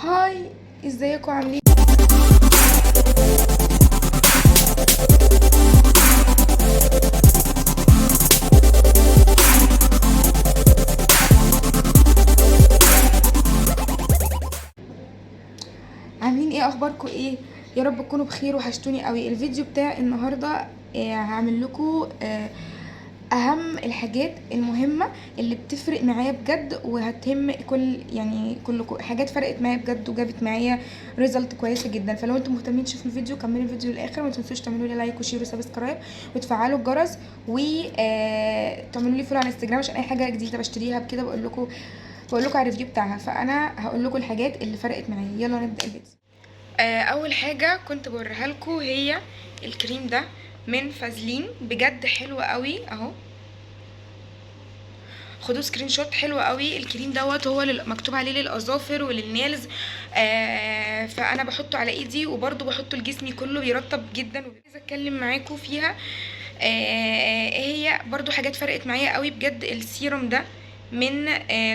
هاي، ازيكم عاملين؟ عاملين ايه؟ اخباركم ايه؟ يا رب تكونوا بخير. وحشتوني قوي. الفيديو بتاع النهارده هعمل لكم اهم الحاجات المهمه اللي بتفرق معايا بجد، وهتهم كلكم. حاجات فرقت معايا بجد وجابت معايا ريزلت كويسه جدا. فلو انتم مهتمين تشوفوا الفيديو كملوا الفيديو للاخر. ما تنسوش تعملوا لي لايك وشير وسبسكرايب وتفعلوا الجرس، وتعملوا لي فولو على انستجرام عشان اي حاجه جديده بشتريها بكده بقول لكم على الريفيو بتاعها. فانا هقول لكم الحاجات اللي فرقت معايا. يلا نبدا الفيديو. اول حاجه كنت بوريها لكم هي الكريم ده من فازلين. بجد حلو قوي اهو. خدوا سكرين شوت. حلو قوي الكريم دوت. هو مكتوب عليه للاظافر وللنيلز. فانا بحطه على ايدي وبرده بحطه لجسمي كله. بيرطب جدا. وعايزه اتكلم معاكم فيها. هي برضو حاجات فرقت معايا قوي بجد. السيروم ده من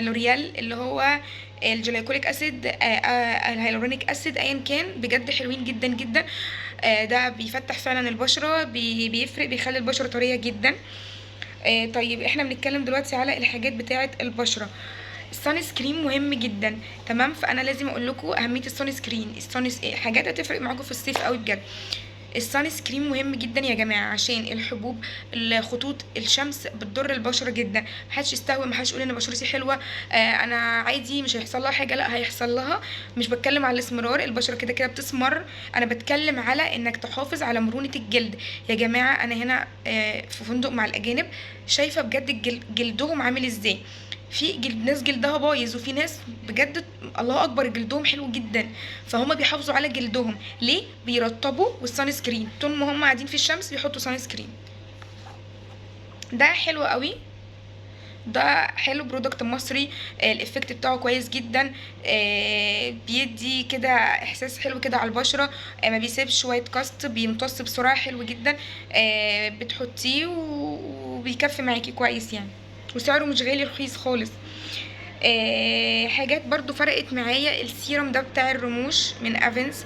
لوريال، اللي هو الجلايكوليك اسيد، الهيالورونيك اسيد، ايا كان. بجد حلوين جدا جدا. ده بيفتح فعلا البشره، بيفرق، بيخلي البشره طريه جدا. طيب احنا بنتكلم دلوقتي على الحاجات بتاعه البشره. السان سكرين مهم جدا، تمام؟ فانا لازم اقول لكم اهميه السان سكرين. حاجات هتفرق معاكم في الصيف قوي بجد. السان سكرين مهم جدا يا جماعه، عشان الحبوب، الخطوط الشمس بتضر البشره جدا. محدش يستهوى، محدش يقول ان بشرتي حلوه انا عادي مش هيحصل لها حاجه. لا، هيحصل لها. مش بتكلم على الاسمرار، البشره كده كده بتسمر. انا بتكلم على انك تحافظ على مرونه الجلد يا جماعه. انا هنا في فندق مع الاجانب، شايفه بجد جلدهم عامل ازاي. في ناس جلدها بايظ، وفي ناس بجد الله اكبر جلدهم حلو جدا. فهم بيحافظوا على جلدهم ليه؟ بيرطبوا. والسان سكرين طول ما هم قاعدين في الشمس بيحطوا سان سكرين. ده حلو قوي. ده حلو، برودكت مصري. الافكت بتاعه كويس جدا. بيدي كده احساس حلو كده على البشره. ما بيسيبش وايت كاست، بيمتص بسرعه. حلو جدا. بتحطيه وبيكفي معاكي كويس يعني. وسعره مش غالي، رخيص خالص. حاجات برضو فرقت معايا. السيروم ده بتاع الرموش من افنس.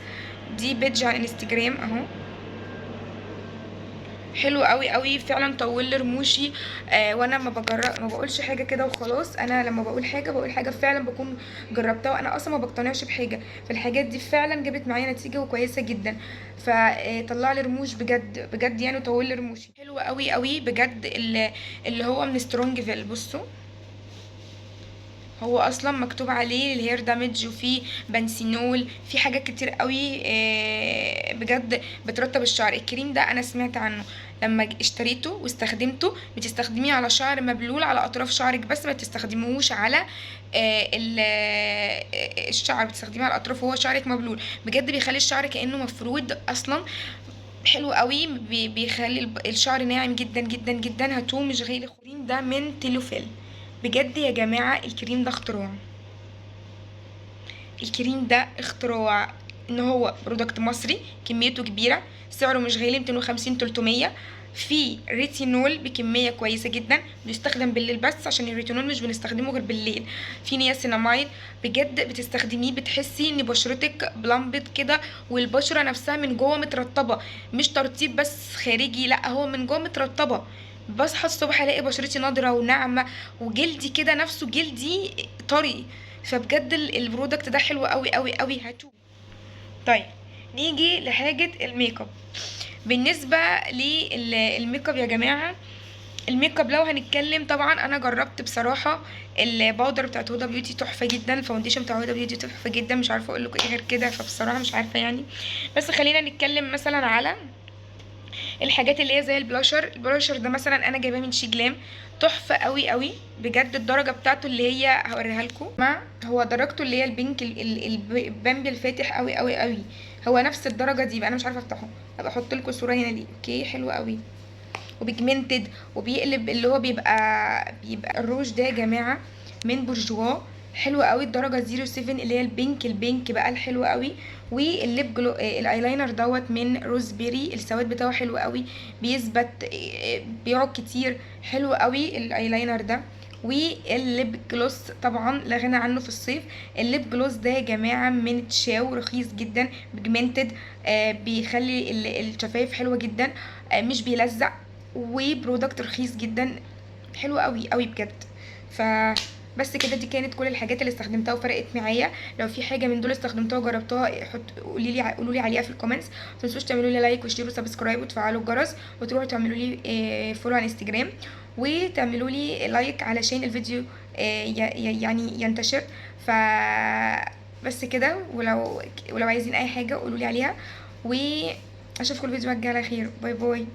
دي بيج على انستجرام اهو. حلو قوي قوي فعلا. طول لي رموشي. وانا ما بقولش حاجه كده وخلاص. انا لما بقول حاجه فعلا بكون جربتها. وانا اصلا ما بقتنعش بحاجه. فالحاجات دي فعلا جابت معايا نتيجه وكويسه جدا. فطلع لي رموش بجد بجد يعني. وطول لي رموشي. حلو قوي قوي بجد. اللي هو من سترونج فيل. بصوا، هو اصلا مكتوب عليه الهير دامج، وفي بنسينول، في حاجات كتير قوي بجد بترطب الشعر. الكريم ده انا سمعت عنه لما اشتريته واستخدمته. بتستخدميه على شعر مبلول، على اطراف شعرك بس، ما تستخدموهوش على الشعر. بتستخدميه على الاطراف وهو شعرك مبلول. بجد بيخلي الشعر كانه مفرود اصلا. حلو قوي. بيخلي الشعر ناعم جدا جدا جدا. هاتوه مش غالي. الكريم ده من تيلوفيل. بجد يا جماعة الكريم ده اختراع. الكريم ده اختراع. ان هو برودكت مصري، كميته كبيرة، سعره مش غالي، 250 300. في ريتينول بكمية كويسة جدا. بيستخدم بالليل بس، عشان الريتينول مش بنستخدمه غير بالليل. في نياسيناميد. بجد بتستخدميه بتحسي ان بشرتك بلمبت كده، والبشرة نفسها من جوه مترطبة. مش ترطيب بس خارجي، لا، هو من جوه مترطبة. بصحى الصبح الاقي بشرتي نضرة وناعمة، وجلدي كده نفسه جلدي طري. فبجد البرودكت ده حلو قوي قوي قوي. هاتوه. طيب نيجي لحاجة الميك اب. بالنسبة للميك اب يا جماعة، الميك اب لو هنتكلم، طبعا انا جربت بصراحة الباودر بتاعت هدى بيوتي تحفة جدا. الفاونديشن بتاع هدى بيوتي تحفة جدا. مش عارفة اقول لكم ايه غير كده. فبصراحة مش عارفة يعني. بس خلينا نتكلم مثلا على الحاجات اللي هي زي البلاشر ده مثلا. انا جايباه من شيجلام. تحفه قوي قوي بجد. الدرجه بتاعته اللي هي هوريها لكم. هو درجته اللي هي البينك، البامبي الفاتح قوي قوي قوي. هو نفس الدرجه دي بقى. انا مش عارفه افتحه. هبقى احط لكم صوره هنا ليه. اوكي، حلو قوي وبيجمنتد. وبيقلب اللي هو بيبقى الروج ده يا جماعه من بورجوا. حلو قوي. الدرجه 07 اللي هي البينك بقى الحلو قوي. والليب جلو الايلاينر دوت من روزبيري. السواد بتاعه حلو قوي. بيثبت بيقعد كتير. حلو قوي الايلاينر ده. والليب جلوس طبعا لا غنى عنه في الصيف. الليب جلوس ده يا جماعه من تشاو، رخيص جدا، بيجمنتد، بيخلي الشفايف حلوه جدا، مش بيلزق، وبرودكت رخيص جدا، حلو قوي قوي بجد. ف بس كده، دي كانت كل الحاجات اللي استخدمتها وفرقت معايا. لو في حاجه من دول استخدمتها وجربتها قولوا لي عليها في الكومنتس. ما تنسوش تعملوا لي لايك واشتروا سبسكرايب وتفعلوا الجرس، وتروحوا تعملوا لي فولو على انستجرام، وتعملوا لي لايك علشان الفيديو يعني ينتشر. ف بس كده، ولو عايزين اي حاجه قولوا لي عليها، واشوفكم الفيديو الجاي على خير. باي باي.